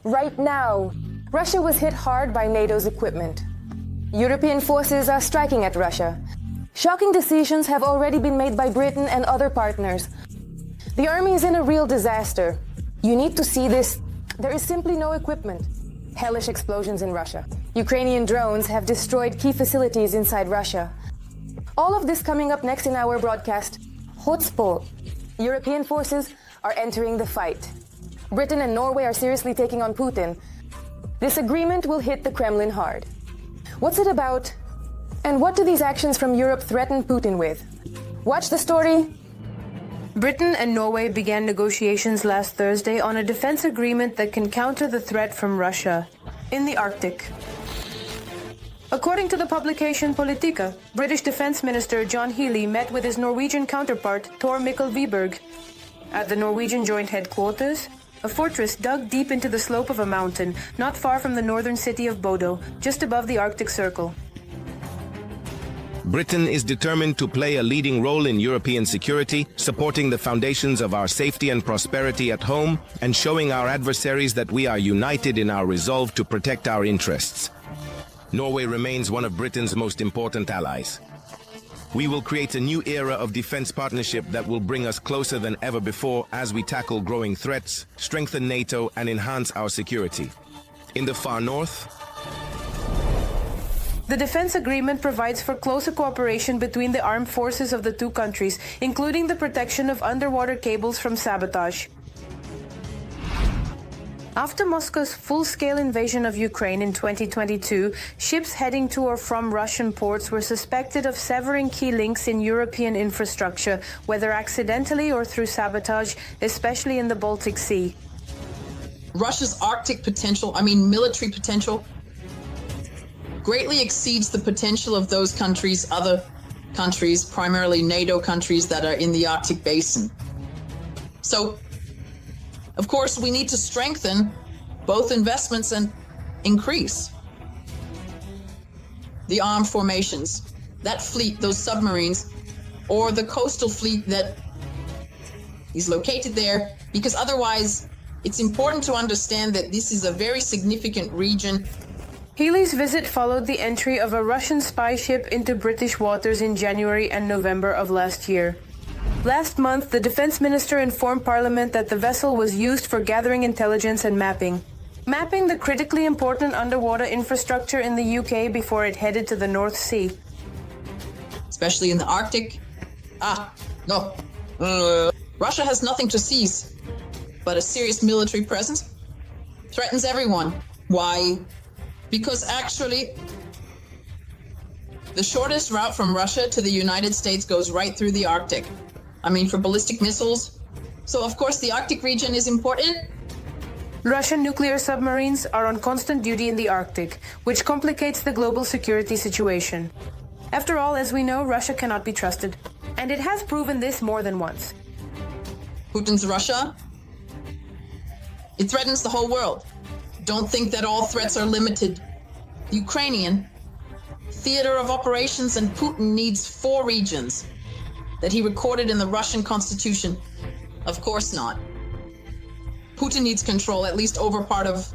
Right now, Russia was hit hard by NATO's equipment. European forces are striking at Russia. Shocking decisions have already been made by Britain and other partners. The army is in a real disaster. You need to see this. There is simply no equipment. Hellish explosions in Russia. Ukrainian drones have destroyed key facilities inside Russia. All of this coming up next in our broadcast. Hotspot. European forces are entering the fight. Britain and Norway are seriously taking on Putin. This agreement will hit the Kremlin hard. What's it about? And what do these actions from Europe threaten Putin with? Watch the story. Britain and Norway began negotiations last Thursday on a defense agreement that can counter the threat from Russia in the Arctic. According to the publication Politica, British Defense Minister John Healey met with his Norwegian counterpart Tor Mikkel Wiberg at the Norwegian Joint Headquarters, a fortress dug deep into the slope of a mountain not far from the northern city of Bodo, just above the Arctic Circle. Britain is determined to play a leading role in European security, supporting the foundations of our safety and prosperity at home, and showing our adversaries that we are united in our resolve to protect our interests. Norway remains one of Britain's most important allies. We will create a new era of defense partnership that will bring us closer than ever before as we tackle growing threats, strengthen NATO, and enhance our security. In the far north, the defense agreement provides for closer cooperation between the armed forces of the two countries, including the protection of underwater cables from sabotage. After Moscow's full-scale invasion of Ukraine in 2022, ships heading to or from Russian ports were suspected of severing key links in European infrastructure, whether accidentally or through sabotage, especially in the Baltic Sea. Russia's Arctic potential, military potential, greatly exceeds the potential of those countries, other countries, primarily NATO countries that are in the Arctic basin. So, of course, we need to strengthen both investments and increase the armed formations, that fleet, those submarines, or the coastal fleet that is located there, because otherwise it's important to understand that this is a very significant region. Healey's visit followed the entry of a Russian spy ship into British waters in January and November of last year. Last month, the defense minister informed Parliament that the vessel was used for gathering intelligence and mapping the critically important underwater infrastructure in the UK before it headed to the North Sea. Especially in the Arctic. Russia has nothing to seize, but a serious military presence. Threatens everyone. Why? Because actually, the shortest route from Russia to the United States goes right through the Arctic. For ballistic missiles. So, of course, the Arctic region is important. Russian nuclear submarines are on constant duty in the Arctic, which complicates the global security situation. After all, as we know, Russia cannot be trusted. And it has proven this more than once. Putin's Russia, it threatens the whole world. Don't think that all threats are limited. The Ukrainian theater of operations, and Putin needs 4 regions that he recorded in the Russian constitution. Of course not. Putin needs control, at least over part of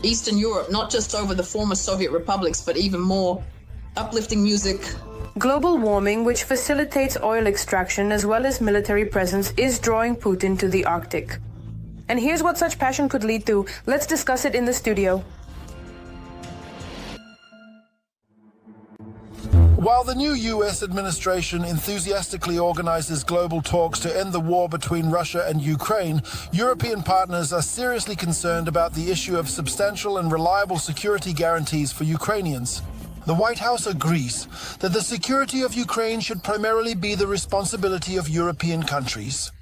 Eastern Europe, not just over the former Soviet republics, but even more. Uplifting music. Global warming, which facilitates oil extraction as well as military presence, is drawing Putin to the Arctic. And here's what such passion could lead to. Let's discuss it in the studio. While the new US administration enthusiastically organizes global talks to end the war between Russia and Ukraine, European partners are seriously concerned about the issue of substantial and reliable security guarantees for Ukrainians. The White House agrees that the security of Ukraine should primarily be the responsibility of European countries.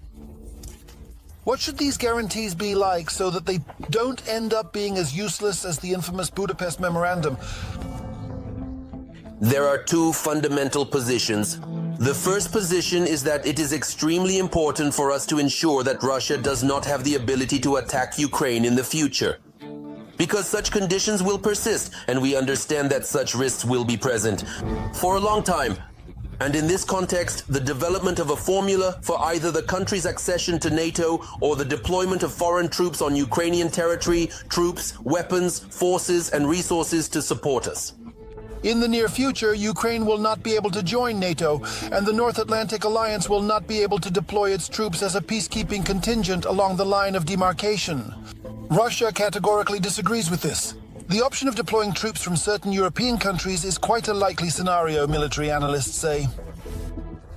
What should these guarantees be like so that they don't end up being as useless as the infamous Budapest Memorandum? There are 2 fundamental positions. The first position is that it is extremely important for us to ensure that Russia does not have the ability to attack Ukraine in the future. Because such conditions will persist, and we understand that such risks will be present. For a long time, And in this context, the development of a formula for either the country's accession to NATO or the deployment of foreign troops on Ukrainian territory, troops, weapons, forces, and resources to support us. In the near future, Ukraine will not be able to join NATO, and the North Atlantic Alliance will not be able to deploy its troops as a peacekeeping contingent along the line of demarcation. Russia categorically disagrees with this. The option of deploying troops from certain European countries is quite a likely scenario, military analysts say.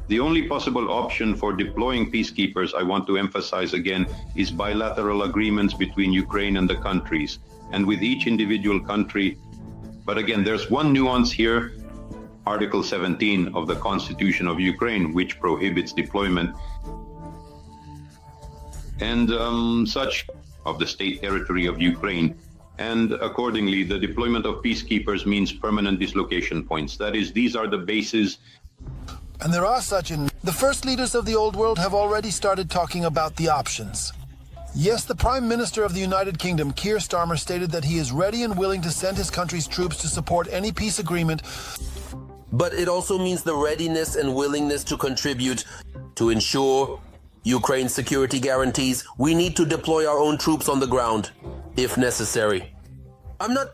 The only possible option for deploying peacekeepers, I want to emphasize again, is bilateral agreements between Ukraine and the countries, and with each individual country. But again, there's one nuance here, Article 17 of the Constitution of Ukraine, which prohibits deployment and such of the state territory of Ukraine. And accordingly, the deployment of peacekeepers means permanent dislocation points. That is, these are the bases. And there are such in... The first leaders of the old world have already started talking about the options. Yes, the Prime Minister of the United Kingdom, Keir Starmer, stated that he is ready and willing to send his country's troops to support any peace agreement. But it also means the readiness and willingness to contribute to ensure Ukraine's security guarantees. We need to deploy our own troops on the ground, if necessary. I'm not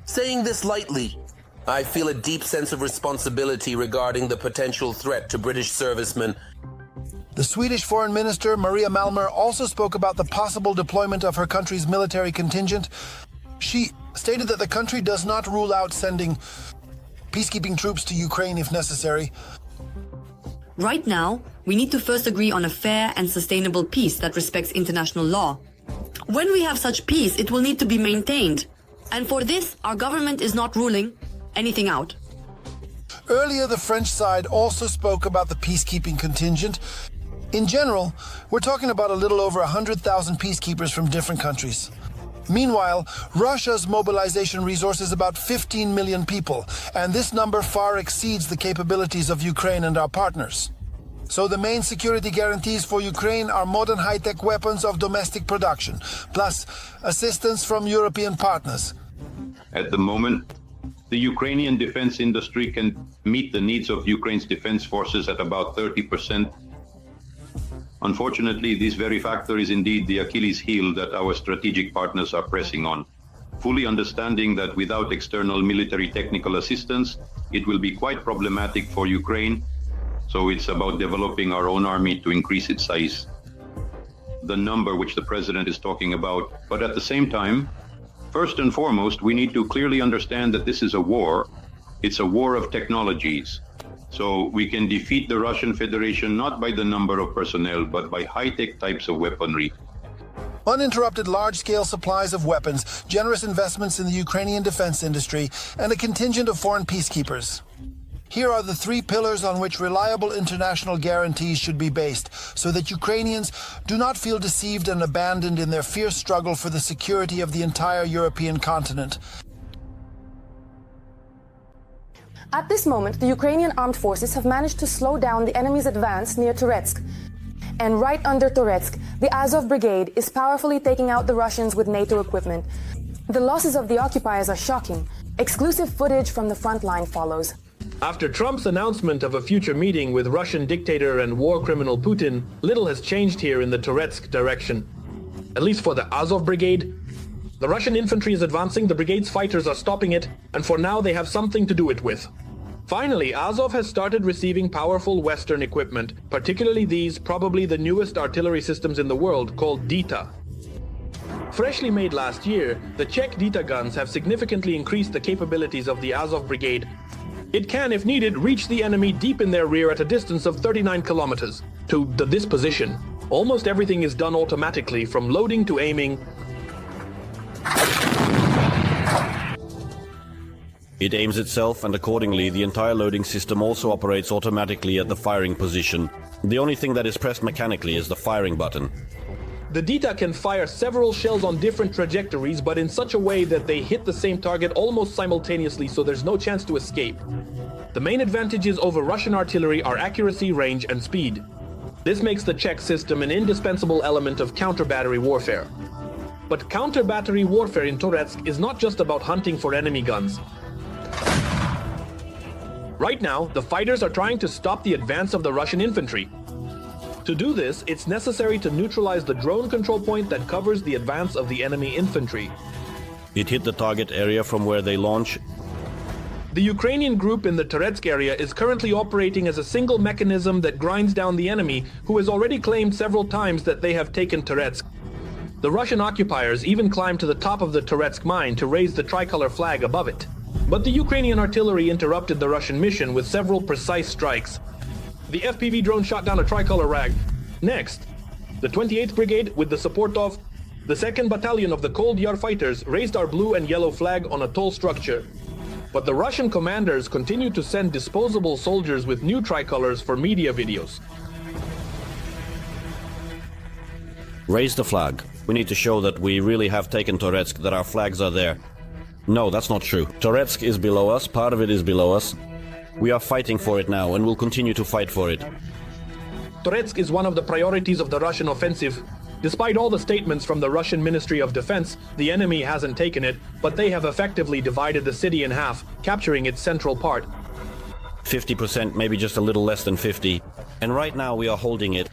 saying this lightly. I feel a deep sense of responsibility regarding the potential threat to British servicemen. The Swedish Foreign Minister, Maria Malmer, also spoke about the possible deployment of her country's military contingent. She stated that the country does not rule out sending peacekeeping troops to Ukraine if necessary. Right now, we need to first agree on a fair and sustainable peace that respects international law. When we have such peace, it will need to be maintained. And for this, our government is not ruling anything out. Earlier, the French side also spoke about the peacekeeping contingent. In general, we're talking about a little over 100,000 peacekeepers from different countries. Meanwhile, Russia's mobilization resource is about 15 million people, and this number far exceeds the capabilities of Ukraine and our partners. So the main security guarantees for Ukraine are modern high-tech weapons of domestic production, plus assistance from European partners. At the moment, the Ukrainian defense industry can meet the needs of Ukraine's defense forces at about 30%. Unfortunately, this very factor is indeed the Achilles heel that our strategic partners are pressing on, fully understanding that without external military technical assistance, it will be quite problematic for Ukraine. So it's about developing our own army to increase its size, the number which the president is talking about. But at the same time, first and foremost, we need to clearly understand that this is a war. It's a war of technologies. So we can defeat the Russian Federation not by the number of personnel, but by high-tech types of weaponry. Uninterrupted large-scale supplies of weapons, generous investments in the Ukrainian defense industry, and a contingent of foreign peacekeepers. Here are the three pillars on which reliable international guarantees should be based, so that Ukrainians do not feel deceived and abandoned in their fierce struggle for the security of the entire European continent. At this moment, the Ukrainian armed forces have managed to slow down the enemy's advance near Toretsk. And right under Toretsk, the Azov Brigade is powerfully taking out the Russians with NATO equipment. The losses of the occupiers are shocking. Exclusive footage from the Frontline follows. After Trump's announcement of a future meeting with Russian dictator and war criminal Putin, little has changed here in the Toretsk direction. At least for the Azov Brigade. The Russian infantry is advancing, the brigade's fighters are stopping it, and for now they have something to do it with. Finally, Azov has started receiving powerful Western equipment, particularly these, probably the newest artillery systems in the world, called DITA. Freshly made last year, the Czech DITA guns have significantly increased the capabilities of the Azov Brigade. It can, if needed, reach the enemy deep in their rear at a distance of 39 kilometers. To this position, almost everything is done automatically, from loading to aiming. It aims itself, and accordingly the entire loading system also operates automatically at the firing position. The only thing that is pressed mechanically is the firing button. The DITA can fire several shells on different trajectories, but in such a way that they hit the same target almost simultaneously, so there's no chance to escape. The main advantages over Russian artillery are accuracy, range, and speed. This makes the Czech system an indispensable element of counter-battery warfare. But counter-battery warfare in Toretsk is not just about hunting for enemy guns. Right now, the fighters are trying to stop the advance of the Russian infantry. To do this, it's necessary to neutralize the drone control point that covers the advance of the enemy infantry. It hit the target area from where they launch. The Ukrainian group in the Toretsk area is currently operating as a single mechanism that grinds down the enemy, who has already claimed several times that they have taken Toretsk. The Russian occupiers even climbed to the top of the Toretsk mine to raise the tricolor flag above it. But the Ukrainian artillery interrupted the Russian mission with several precise strikes. The FPV drone shot down a tricolor rag. Next, the 28th Brigade, with the support of the 2nd Battalion of the Cold Yar fighters, raised our blue and yellow flag on a tall structure. But the Russian commanders continued to send disposable soldiers with new tricolors for media videos. Raise the flag. We need to show that we really have taken Toretsk, that our flags are there. No, that's not true. Toretsk is below us, part of it is below us. We are fighting for it now and will continue to fight for it. Toretsk is one of the priorities of the Russian offensive. Despite all the statements from the Russian Ministry of Defense, the enemy hasn't taken it, but they have effectively divided the city in half, capturing its central part. 50%, maybe just a little less than 50. And right now we are holding it.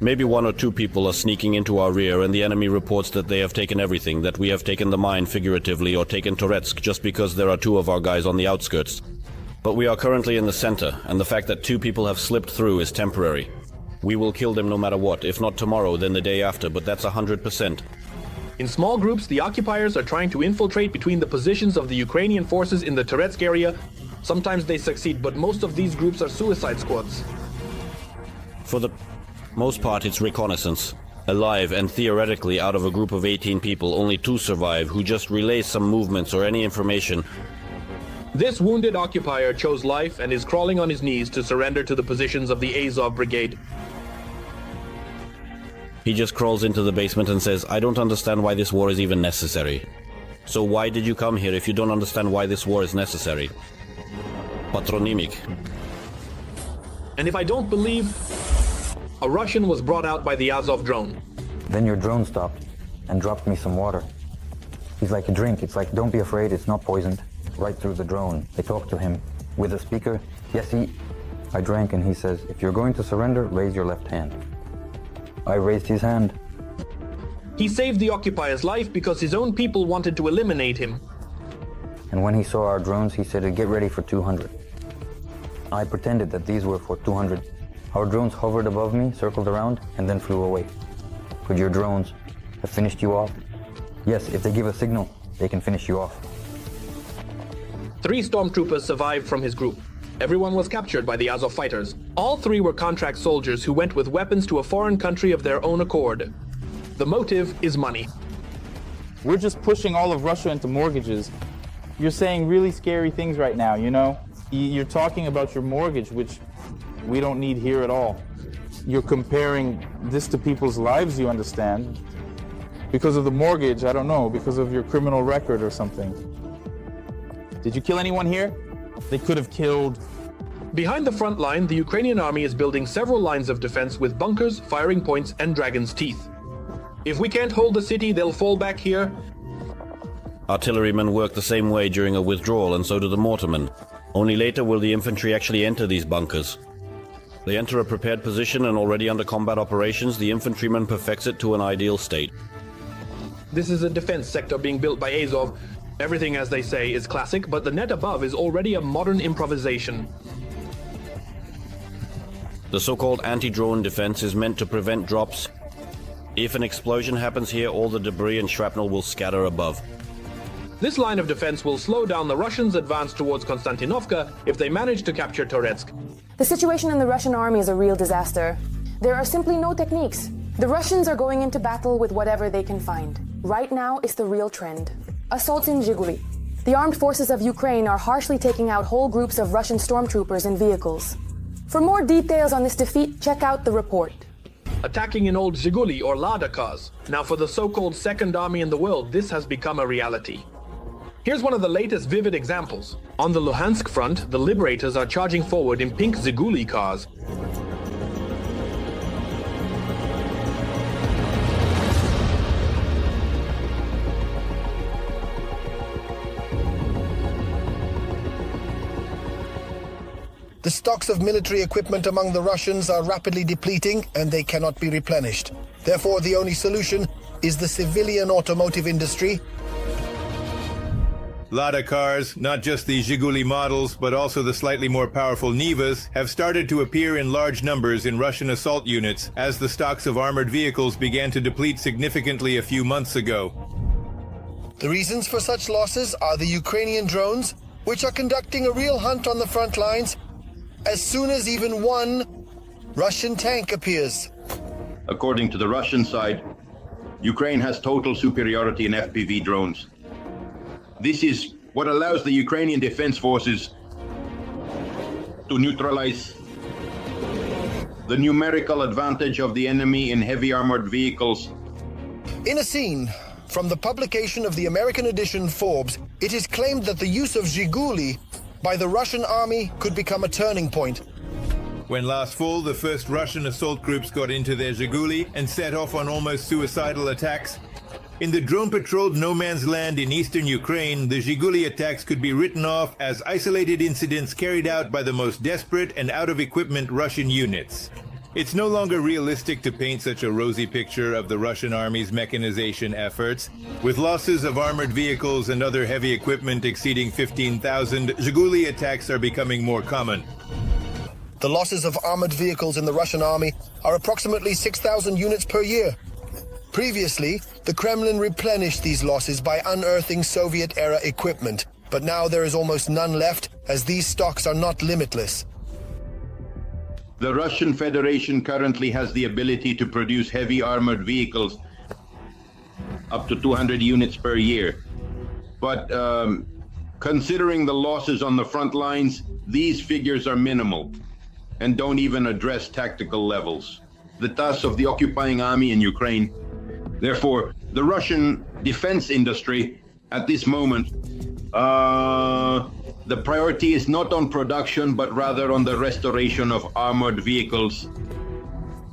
Maybe 1 or 2 people are sneaking into our rear and the enemy reports that they have taken everything, that we have taken the mine figuratively or taken Toretsk just because there are 2 of our guys on the outskirts. But we are currently in the center, and the fact that 2 people have slipped through is temporary. We will kill them no matter what, if not tomorrow, then the day after, but that's 100%. In small groups, the occupiers are trying to infiltrate between the positions of the Ukrainian forces in the Toretsk area. Sometimes they succeed, but most of these groups are suicide squads. For the most part, it's reconnaissance. Alive, and theoretically, out of a group of 18 people, only 2 survive, who just relay some movements or any information. This wounded occupier chose life and is crawling on his knees to surrender to the positions of the Azov Brigade. He just crawls into the basement and says, I don't understand why this war is even necessary. So why did you come here if you don't understand why this war is necessary? Patronymic. And if I don't believe, a Russian was brought out by the Azov drone. Then your drone stopped and dropped me some water. He's like a drink. It's like, don't be afraid, it's not poisoned. Right through the drone. I talked to him with a speaker. Yes, I drank and he says, if you're going to surrender, raise your left hand. I raised his hand. He saved the occupier's life because his own people wanted to eliminate him. And when he saw our drones, he said, get ready for 200. I pretended that these were for 200. Our drones hovered above me, circled around, and then flew away. Could your drones have finished you off? Yes, if they give a signal, they can finish you off. 3 stormtroopers survived from his group. Everyone was captured by the Azov fighters. All 3 were contract soldiers who went with weapons to a foreign country of their own accord. The motive is money. We're just pushing all of Russia into mortgages. You're saying really scary things right now, you know? You're talking about your mortgage, which we don't need here at all. You're comparing this to people's lives, you understand? Because of the mortgage, I don't know, because of your criminal record or something. Did you kill anyone here? They could have killed. Behind the front line, the Ukrainian army is building several lines of defense with bunkers, firing points, and dragon's teeth. If we can't hold the city, they'll fall back here. Artillerymen work the same way during a withdrawal, and so do the mortarmen. Only later will the infantry actually enter these bunkers. They enter a prepared position, and already under combat operations, the infantryman perfects it to an ideal state. This is a defense sector being built by Azov. Everything, as they say, is classic, but the net above is already a modern improvisation. The so-called anti-drone defense is meant to prevent drops. If an explosion happens here, all the debris and shrapnel will scatter above. This line of defense will slow down the Russians' advance towards Konstantinovka if they manage to capture Toretsk. The situation in the Russian army is a real disaster. There are simply no techniques. The Russians are going into battle with whatever they can find. Right now is the real trend. Assaults in Zhiguli. The armed forces of Ukraine are harshly taking out whole groups of Russian stormtroopers in vehicles. For more details on this defeat, check out the report. Attacking in old Zhiguli or Lada cars. Now for the so-called second army in the world, this has become a reality. Here's one of the latest vivid examples. On the Luhansk front, the liberators are charging forward in pink Zhiguli cars. The stocks of military equipment among the Russians are rapidly depleting and they cannot be replenished. Therefore, the only solution is the civilian automotive industry. Lada cars, not just the Zhiguli models, but also the slightly more powerful Nivas, have started to appear in large numbers in Russian assault units as the stocks of armored vehicles began to deplete significantly a few months ago. The reasons for such losses are the Ukrainian drones, which are conducting a real hunt on the front lines as soon as even one Russian tank appears. According to the Russian side, Ukraine has total superiority in FPV drones. This is what allows the Ukrainian defense forces to neutralize the numerical advantage of the enemy in heavy armored vehicles. In a scene from the publication of the American edition Forbes, it is claimed that the use of Zhiguli by the Russian army could become a turning point. When last fall, the first Russian assault groups got into their Zhiguli and set off on almost suicidal attacks. In the drone-patrolled no-man's land in eastern Ukraine, the Zhiguli attacks could be written off as isolated incidents carried out by the most desperate and out-of-equipment Russian units. It's no longer realistic to paint such a rosy picture of the Russian army's mechanization efforts. With losses of armored vehicles and other heavy equipment exceeding 15,000, Zhiguli attacks are becoming more common. The losses of armored vehicles in the Russian army are approximately 6,000 units per year. Previously, the Kremlin replenished these losses by unearthing Soviet-era equipment, but now there is almost none left, as these stocks are not limitless. The Russian Federation currently has the ability to produce heavy armored vehicles up to 200 units per year. But considering the losses on the front lines, these figures are minimal and don't even address tactical levels. The task of the occupying army in Ukraine. Therefore, the Russian defense industry at this moment, the priority is not on production, but rather on the restoration of armored vehicles.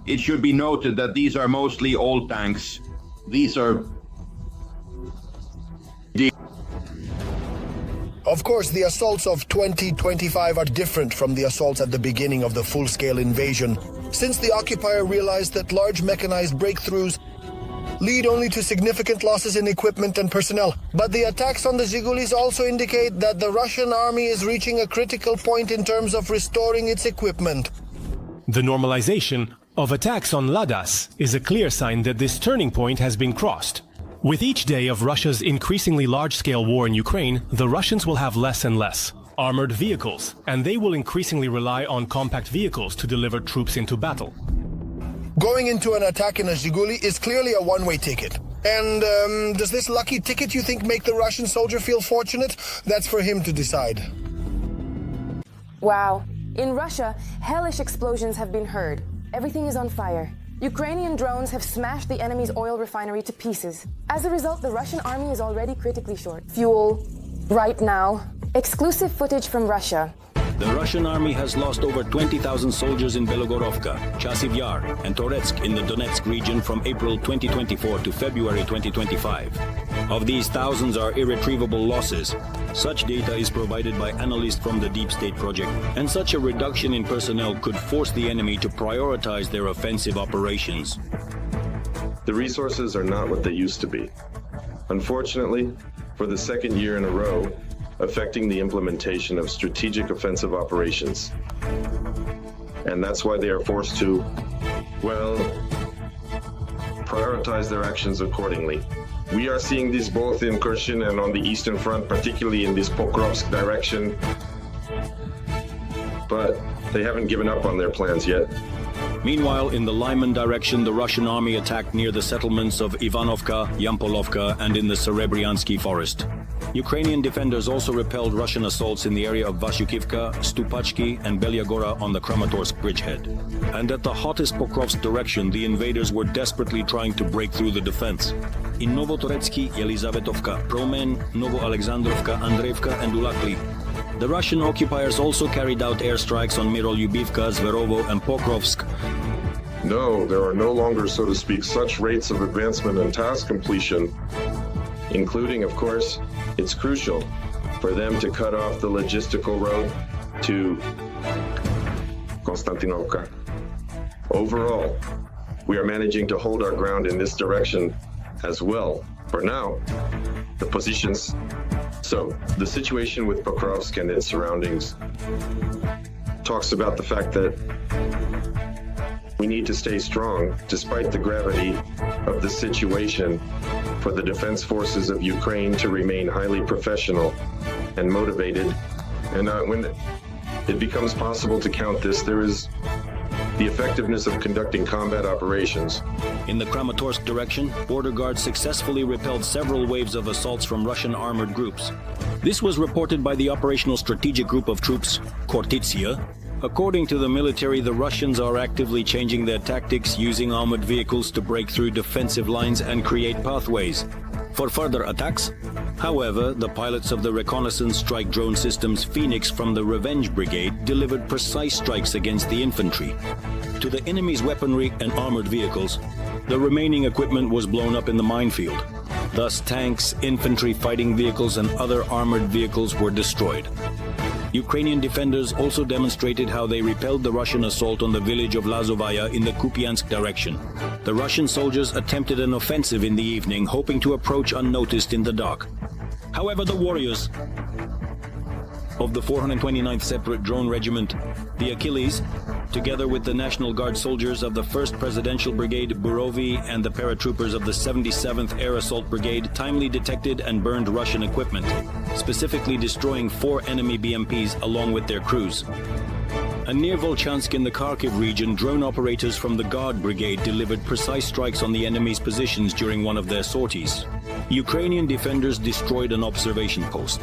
It should be noted that these are mostly old tanks. These are... Of course, the assaults of 2025 are different from the assaults at the beginning of the full-scale invasion, since the occupier realized that large mechanized breakthroughs lead only to significant losses in equipment and personnel. But the attacks on the Zhigulis also indicate that the Russian army is reaching a critical point in terms of restoring its equipment. The normalization of attacks on Ladas is a clear sign that this turning point has been crossed. With each day of Russia's increasingly large-scale war in Ukraine, the Russians will have less and less armored vehicles, and they will increasingly rely on compact vehicles to deliver troops into battle. Going into an attack in a Zhiguli is clearly a one-way ticket. And does this lucky ticket, you think, make the Russian soldier feel fortunate? That's for him to decide. Wow. In Russia, hellish explosions have been heard. Everything is on fire. Ukrainian drones have smashed the enemy's oil refinery to pieces. As a result, the Russian army is already critically short fuel right now. Exclusive footage from Russia. The Russian army has lost over 20,000 soldiers in Belogorovka, Chasiv Yar, and Toretsk in the Donetsk region from April 2024 to February 2025. Of these, thousands are irretrievable losses. Such data is provided by analysts from the Deep State Project, and such a reduction in personnel could force the enemy to prioritize their offensive operations. The resources are not what they used to be. Unfortunately, for the second year in a row, affecting the implementation of strategic offensive operations. And that's why they are forced to, well, prioritize their actions accordingly. We are seeing this both in Kherson and on the Eastern Front, particularly in this Pokrovsk direction. But they haven't given up on their plans yet. Meanwhile, in the Lyman direction, the Russian army attacked near the settlements of Ivanovka, Yampolovka, and in the Serebryansky forest. Ukrainian defenders also repelled Russian assaults in the area of Vasyukivka, Stupachki, and Belyagora on the Kramatorsk bridgehead. And at the hottest Pokrovsk direction, the invaders were desperately trying to break through the defense. In Novotoretsky, Yelizavetovka, Promen, Novo-Alexandrovka, Andreevka, and Ulakli, the Russian occupiers also carried out airstrikes on Mirolyubivka, Zverovo, and Pokrovsk. No, there are no longer, so to speak, such rates of advancement and task completion, including, of course, it's crucial for them to cut off the logistical road to Konstantinovka. Overall, we are managing to hold our ground in this direction as well. For now, the positions. So, the situation with Pokrovsk and its surroundings talks about the fact that we need to stay strong despite the gravity of the situation for the defense forces of Ukraine to remain highly professional and motivated. And when it becomes possible to count this, there is the effectiveness of conducting combat operations. In the Kramatorsk direction, border guards successfully repelled several waves of assaults from Russian armored groups. This was reported by the Operational Strategic Group of Troops, Khortytsia. According to the military, the Russians are actively changing their tactics, using armored vehicles to break through defensive lines and create pathways for further attacks. However, the pilots of the reconnaissance strike drone systems Phoenix from the Revenge Brigade delivered precise strikes against the infantry. To the enemy's weaponry and armored vehicles, the remaining equipment was blown up in the minefield. Thus, tanks, infantry fighting vehicles, and other armored vehicles were destroyed. Ukrainian defenders also demonstrated how they repelled the Russian assault on the village of Lazovaya in the Kupiansk direction. The Russian soldiers attempted an offensive in the evening, hoping to approach unnoticed in the dark. However, the warriors of the 429th Separate Drone Regiment, the Achilles, together with the National Guard soldiers of the 1st Presidential Brigade Burovi and the paratroopers of the 77th Air Assault Brigade, timely detected and burned Russian equipment, specifically destroying 4 enemy BMPs along with their crews. And near Volchansk in the Kharkiv region, drone operators from the Guard Brigade delivered precise strikes on the enemy's positions during one of their sorties. Ukrainian defenders destroyed an observation post,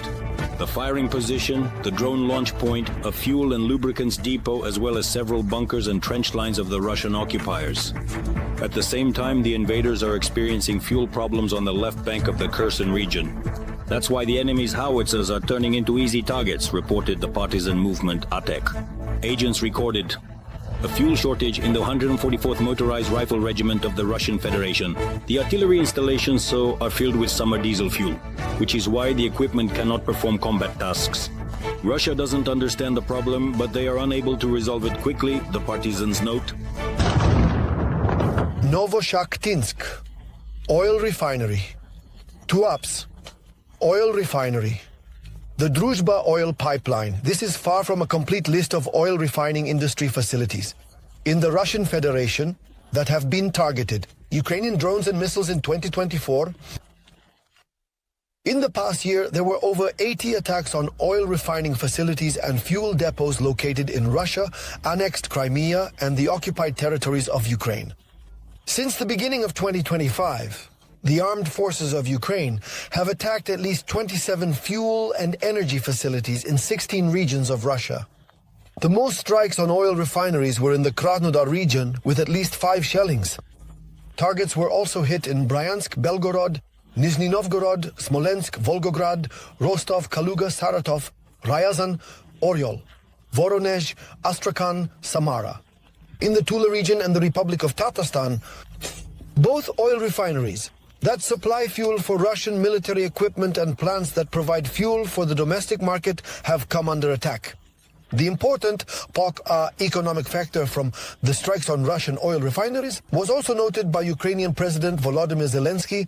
the firing position, the drone launch point, a fuel and lubricants depot, as well as several bunkers and trench lines of the Russian occupiers. At the same time, the invaders are experiencing fuel problems on the left bank of the Kherson region. That's why the enemy's howitzers are turning into easy targets, reported the partisan movement ATEK. Agents recorded a fuel shortage in the 144th Motorized Rifle Regiment of the Russian Federation. The artillery installations so are filled with summer diesel fuel, which is why the equipment cannot perform combat tasks. Russia doesn't understand the problem, but they are unable to resolve it quickly, the partisans note. Novochakhtinsk, oil refinery. Tuapse, oil refinery. The Druzhba oil pipeline. This is far from a complete list of oil refining industry facilities in the Russian Federation that have been targeted. Ukrainian drones and missiles in 2024. In the past year, there were over 80 attacks on oil refining facilities and fuel depots located in Russia, annexed Crimea, and the occupied territories of Ukraine. Since the beginning of 2025, the armed forces of Ukraine have attacked at least 27 fuel and energy facilities in 16 regions of Russia. The most strikes on oil refineries were in the Krasnodar region, with at least 5 shellings. Targets were also hit in Bryansk, Belgorod, Nizhny Novgorod, Smolensk, Volgograd, Rostov, Kaluga, Saratov, Ryazan, Oryol, Voronezh, Astrakhan, Samara. In the Tula region and the Republic of Tatarstan, both oil refineries that supply fuel for Russian military equipment and plants that provide fuel for the domestic market have come under attack. The important economic factor from the strikes on Russian oil refineries was also noted by Ukrainian President Volodymyr Zelensky.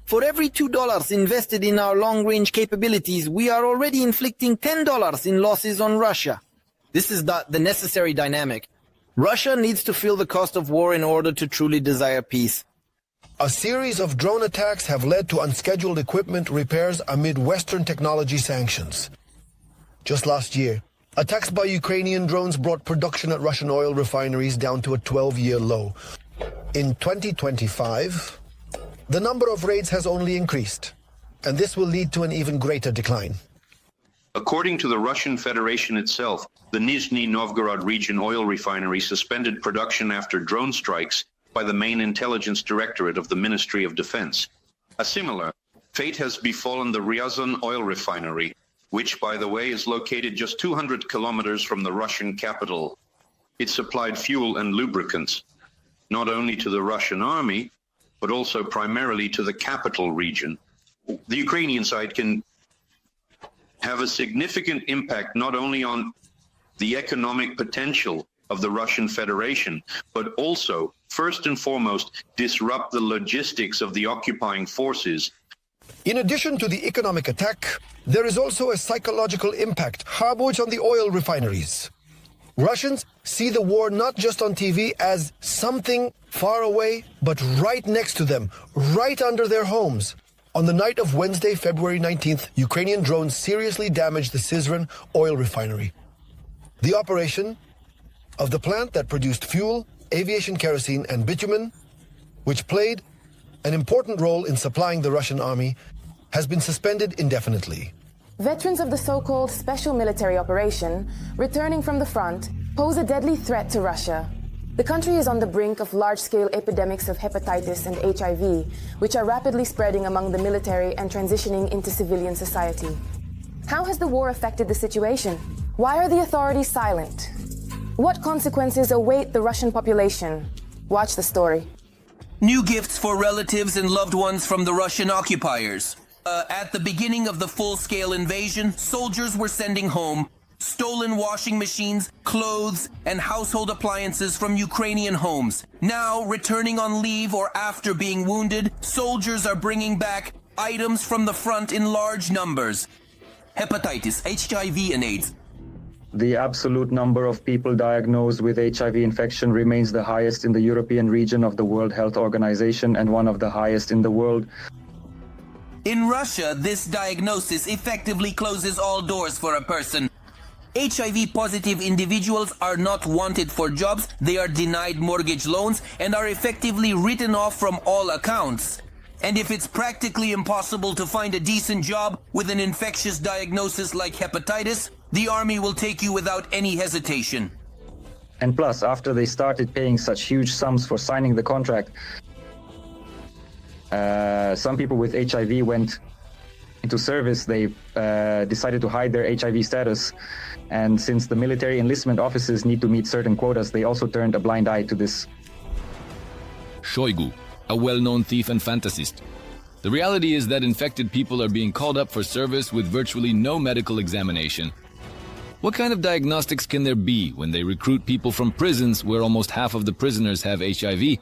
For every $2 invested in our long-range capabilities, we are already inflicting $10 in losses on Russia. This is the necessary dynamic. Russia needs to feel the cost of war in order to truly desire peace. A series of drone attacks have led to unscheduled equipment repairs amid Western technology sanctions. Just last year, attacks by Ukrainian drones brought production at Russian oil refineries down to a 12-year low. In 2025, the number of raids has only increased, and this will lead to an even greater decline. According to the Russian Federation itself, the Nizhny Novgorod region oil refinery suspended production after drone strikes by the main intelligence directorate of the Ministry of Defense. A similar fate has befallen the Ryazan oil refinery, which, by the way, is located just 200 kilometers from the Russian capital. It supplied fuel and lubricants, not only to the Russian army, but also primarily to the capital region. The Ukrainian side can have a significant impact not only on the economic potential of the Russian Federation, but also, first and foremost, disrupt the logistics of the occupying forces. In addition to the economic attack, there is also a psychological impact harbored on the oil refineries. Russians see the war not just on TV as something far away, but right next to them, right under their homes. On the night of Wednesday, February 19th, Ukrainian drones seriously damaged the Syzran oil refinery. The operation of the plant that produced fuel, aviation kerosene, and bitumen, which played an important role in supplying the Russian army, has been suspended indefinitely. Veterans of the so-called special military operation, returning from the front, pose a deadly threat to Russia. The country is on the brink of large-scale epidemics of hepatitis and HIV, which are rapidly spreading among the military and transitioning into civilian society. How has the war affected the situation? Why are the authorities silent? What consequences await the Russian population? Watch the story. New gifts for relatives and loved ones from the Russian occupiers. At the beginning of the full-scale invasion, soldiers were sending home stolen washing machines, clothes, and household appliances from Ukrainian homes. Now, returning on leave or after being wounded, soldiers are bringing back items from the front in large numbers. Hepatitis, HIV, and AIDS. The absolute number of people diagnosed with HIV infection remains the highest in the European region of the World Health Organization and one of the highest in the world. In Russia, this diagnosis effectively closes all doors for a person. HIV-positive individuals are not wanted for jobs, they are denied mortgage loans, and are effectively written off from all accounts. And if it's practically impossible to find a decent job with an infectious diagnosis like hepatitis, the army will take you without any hesitation. And plus, after they started paying such huge sums for signing the contract, some people with HIV went into service. They decided to hide their HIV status. And since the military enlistment officers need to meet certain quotas, they also turned a blind eye to this. Shoigu, a well-known thief and fantasist. The reality is that infected people are being called up for service with virtually no medical examination. What kind of diagnostics can there be when they recruit people from prisons where almost half of the prisoners have HIV?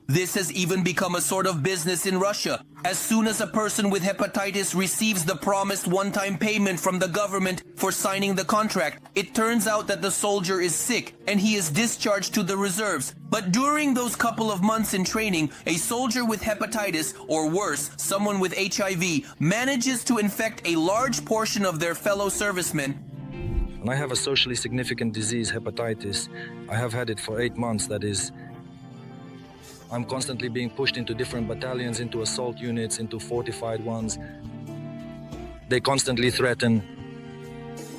This has even become a sort of business in Russia. As soon as a person with hepatitis receives the promised one-time payment from the government for signing the contract, it turns out that the soldier is sick and he is discharged to the reserves. But during those couple of months in training, a soldier with hepatitis, or worse, someone with HIV, manages to infect a large portion of their fellow servicemen. And I have a socially significant disease, hepatitis. I have had it for 8 months, that is. I'm constantly being pushed into different battalions, into assault units, into fortified ones. They constantly threaten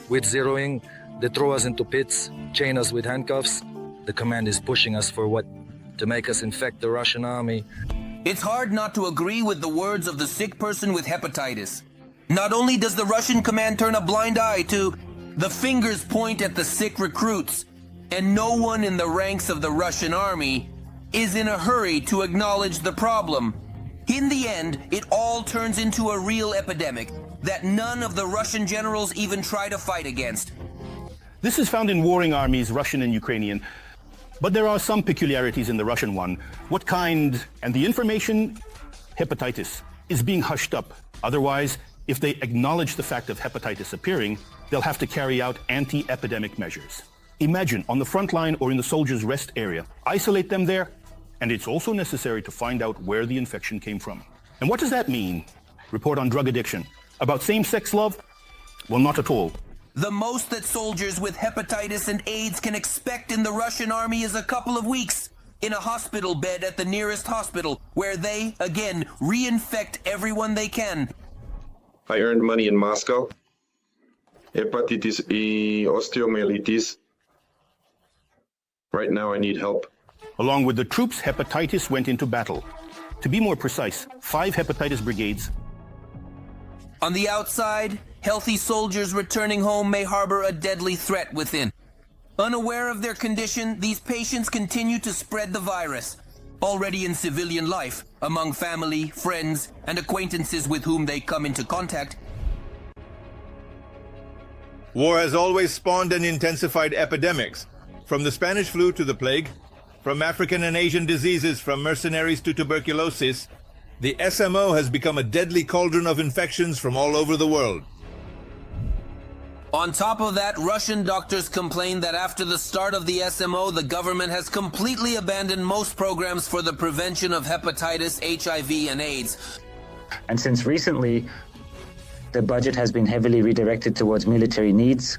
with zeroing. They throw us into pits, chain us with handcuffs. The command is pushing us for what? To make us infect the Russian army. It's hard not to agree with the words of the sick person with hepatitis. Not only does the Russian command turn a blind eye to, the fingers point at the sick recruits, and no one in the ranks of the Russian army is in a hurry to acknowledge the problem. In the end, it all turns into a real epidemic that none of the Russian generals even try to fight against. This is found in warring armies, Russian and Ukrainian, but there are some peculiarities in the Russian one. What kind? And the information, hepatitis, is being hushed up. Otherwise, if they acknowledge the fact of hepatitis appearing, they'll have to carry out anti-epidemic measures. Imagine on the front line or in the soldiers' rest area, isolate them there, and it's also necessary to find out where the infection came from. And what does that mean? Report on drug addiction. About same-sex love? Well, not at all. The most that soldiers with hepatitis and AIDS can expect in the Russian army is a couple of weeks in a hospital bed at the nearest hospital, where they, again, reinfect everyone they can. I earned money in Moscow. Hepatitis and osteomyelitis. Right now I need help. Along with the troops, hepatitis went into battle. To be more precise, 5 hepatitis brigades. On the outside, healthy soldiers returning home may harbor a deadly threat within. Unaware of their condition, these patients continue to spread the virus, already in civilian life, among family, friends, and acquaintances with whom they come into contact. War has always spawned and intensified epidemics, from the Spanish flu to the plague, from African and Asian diseases, from mercenaries to tuberculosis. The SMO has become a deadly cauldron of infections from all over the world. On top of that, Russian doctors complain that after the start of the SMO, the government has completely abandoned most programs for the prevention of hepatitis, HIV, and AIDS. And since recently, the budget has been heavily redirected towards military needs.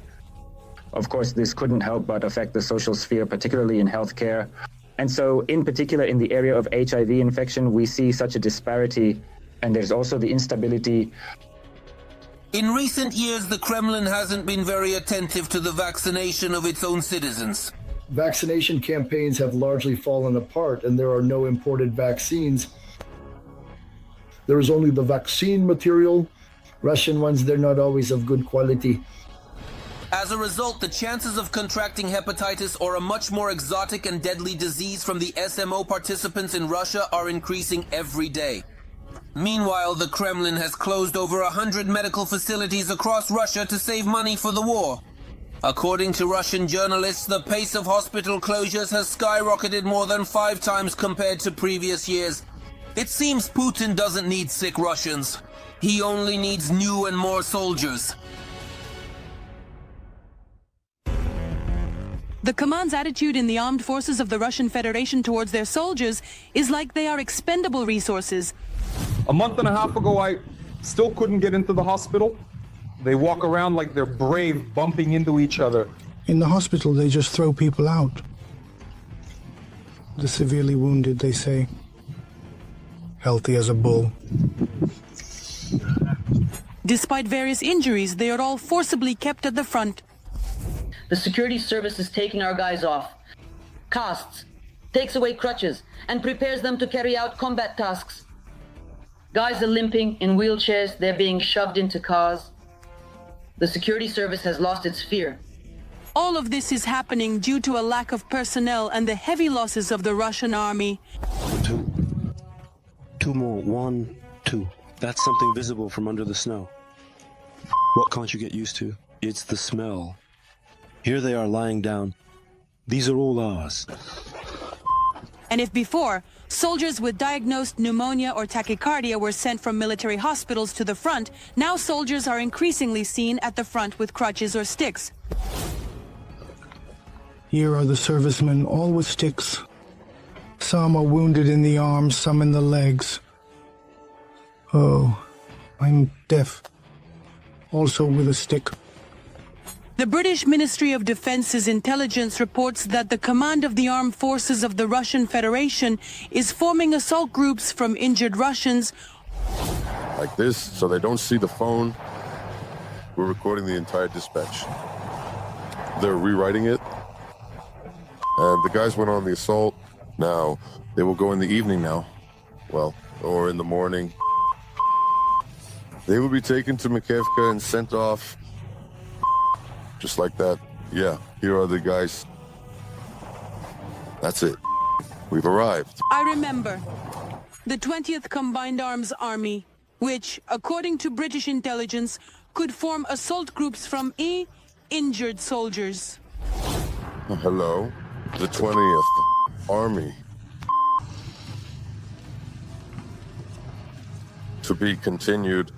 Of course, this couldn't help but affect the social sphere, particularly in healthcare. And so, in particular, in the area of HIV infection, we see such a disparity, and there's also the instability. In recent years, the Kremlin hasn't been very attentive to the vaccination of its own citizens. Vaccination campaigns have largely fallen apart, and there are no imported vaccines. There is only the vaccine material. Russian ones, they're not always of good quality. As a result, the chances of contracting hepatitis or a much more exotic and deadly disease from the SMO participants in Russia are increasing every day. Meanwhile, the Kremlin has closed over 100 medical facilities across Russia to save money for the war. According to Russian journalists, the pace of hospital closures has skyrocketed more than 5 times compared to previous years. It seems Putin doesn't need sick Russians. He only needs new and more soldiers. The command's attitude in the armed forces of the Russian Federation towards their soldiers is like they are expendable resources. A month and a half ago, I still couldn't get into the hospital. They walk around like they're brave, bumping into each other. In the hospital, they just throw people out. The severely wounded, they say. Healthy as a bull. Despite various injuries, they are all forcibly kept at the front. The security service is taking our guys off. Casts, takes away crutches, and prepares them to carry out combat tasks. Guys are limping in wheelchairs, they're being shoved into cars. The security service has lost its fear. All of this is happening due to a lack of personnel and the heavy losses of the Russian army. Two more. 1, 2. That's something visible from under the snow. What can't you get used to? It's the smell. Here they are lying down. These are all ours. And if before, soldiers with diagnosed pneumonia or tachycardia were sent from military hospitals to the front, now soldiers are increasingly seen at the front with crutches or sticks. Here are the servicemen, all with sticks. Some are wounded in the arms, some in the legs. Oh, I'm deaf. Also with a stick. The British Ministry of Defence's intelligence reports that the command of the armed forces of the Russian Federation is forming assault groups from injured Russians. Like this, so they don't see the phone. We're recording the entire dispatch. They're rewriting it. And the guys went on the assault. Now, they will go in the evening now. Well, or in the morning. They will be taken to Makevka and sent off. Just like that. Yeah, here are the guys. That's it. We've arrived. I remember the 20th Combined Arms Army, which, according to British intelligence, could form assault groups from injured soldiers. Hello, the 20th Army. To be continued.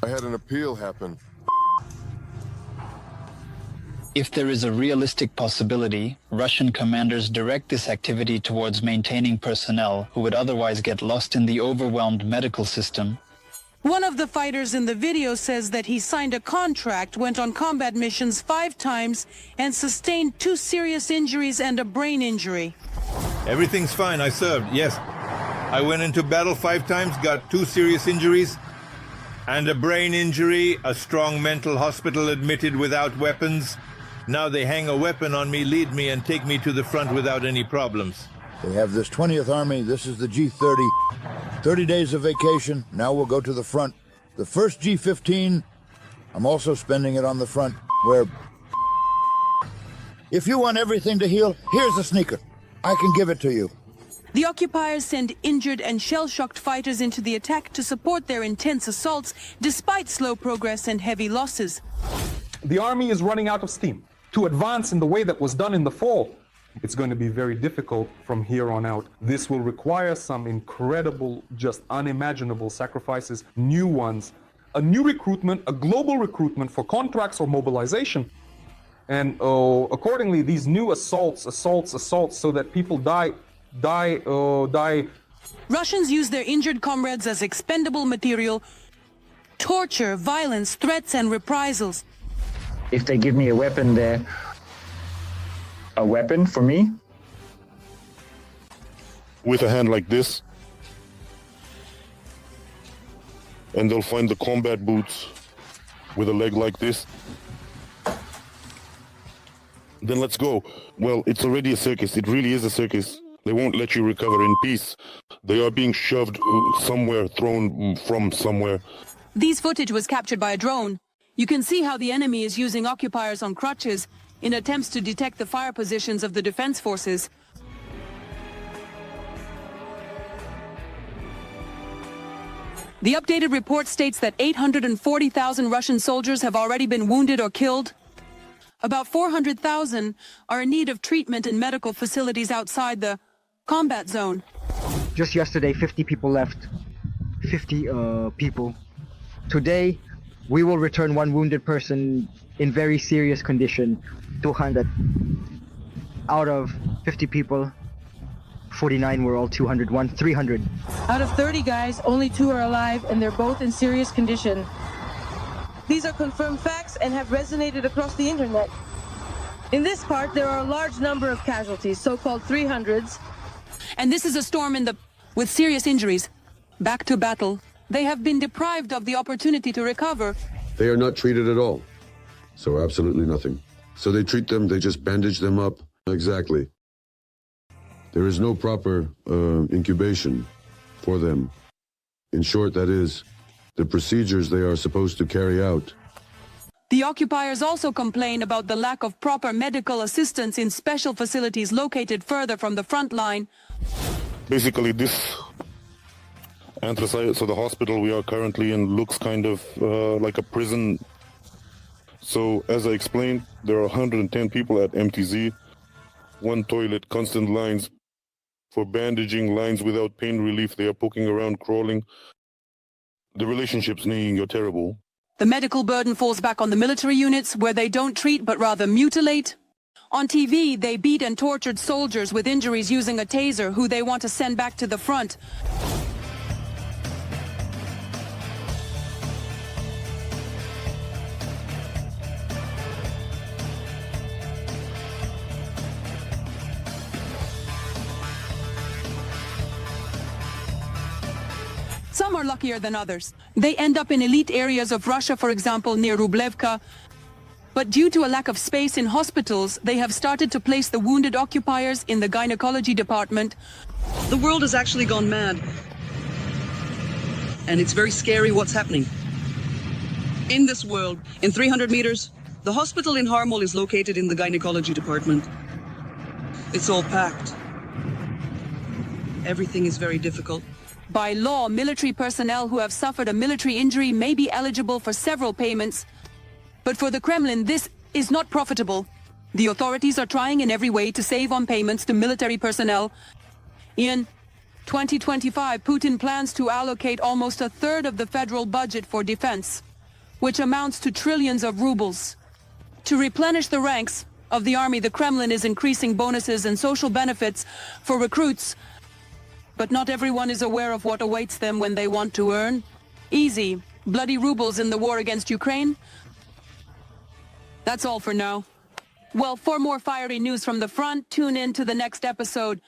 I had an appeal happen. If there is a realistic possibility, Russian commanders direct this activity towards maintaining personnel who would otherwise get lost in the overwhelmed medical system. One of the fighters in the video says that he signed a contract, went on combat missions 5 times, and sustained 2 serious injuries and a brain injury. Everything's fine, I served, yes. I went into battle 5 times, got 2 serious injuries, and a brain injury, a strong mental hospital admitted without weapons. Now they hang a weapon on me, lead me, and take me to the front without any problems. They have this 20th Army, this is the G30. 30 days of vacation, now we'll go to the front. The first G15, I'm also spending it on the front, where... If you want everything to heal, here's a sneaker. I can give it to you. The occupiers send injured and shell-shocked fighters into the attack to support their intense assaults, despite slow progress and heavy losses. The army is running out of steam. To advance in the way that was done in the fall, it's going to be very difficult from here on out. This will require some incredible, just unimaginable sacrifices, new ones, a new recruitment, a global recruitment for contracts or mobilization. And accordingly, these new assaults, so that people die. Russians use their injured comrades as expendable material, torture, violence, threats, and reprisals. If they give me a weapon there, a weapon for me? With a hand like this, and they'll find the combat boots with a leg like this. Then let's go. Well, it's already a circus. It really is a circus. They won't let you recover in peace. They are being shoved somewhere, thrown from somewhere. This footage was captured by a drone. You can see how the enemy is using occupiers on crutches in attempts to detect the fire positions of the defense forces. The updated report states that 840,000 Russian soldiers have already been wounded or killed. About 400,000 are in need of treatment in medical facilities outside the combat zone. Just yesterday, 50 people left. 50 people. Today, we will return one wounded person in very serious condition. 200. Out of 50 people, 49 were all 201, 300. Out of 30 guys, only 2 are alive, and they're both in serious condition. These are confirmed facts and have resonated across the internet. In this part, there are a large number of casualties, so-called 300s. And this is a storm with serious injuries. Back to battle. They have been deprived of the opportunity to recover. They are not treated at all. So absolutely nothing. So they treat them, they just bandage them up. Exactly. There is no proper incubation for them. In short, that is, the procedures they are supposed to carry out. The occupiers also complain about the lack of proper medical assistance in special facilities located further from the front line. Basically, this anthracite, so the hospital we are currently in looks kind of like a prison. So, as I explained, there are 110 people at MTZ, 1 toilet, constant lines for bandaging, lines without pain relief. They are poking around, crawling. The relationships are terrible. The medical burden falls back on the military units, where they don't treat but rather mutilate. On TV, they beat and tortured soldiers with injuries using a taser who they want to send back to the front. Some are luckier than others. They end up in elite areas of Russia, for example, near Rublevka. But due to a lack of space in hospitals, they have started to place the wounded occupiers in the gynecology department. The world has actually gone mad. And it's very scary what's happening. In this world, in 300 meters, the hospital in Harmol is located in the gynecology department. It's all packed. Everything is very difficult. By law, military personnel who have suffered a military injury may be eligible for several payments. But for the Kremlin, this is not profitable. The authorities are trying in every way to save on payments to military personnel. In 2025, Putin plans to allocate almost a third of the federal budget for defense, which amounts to trillions of rubles. To replenish the ranks of the army, the Kremlin is increasing bonuses and social benefits for recruits. But not everyone is aware of what awaits them when they want to earn easy, bloody rubles in the war against Ukraine. That's all for now. Well, for more fiery news from the front, tune in to the next episode.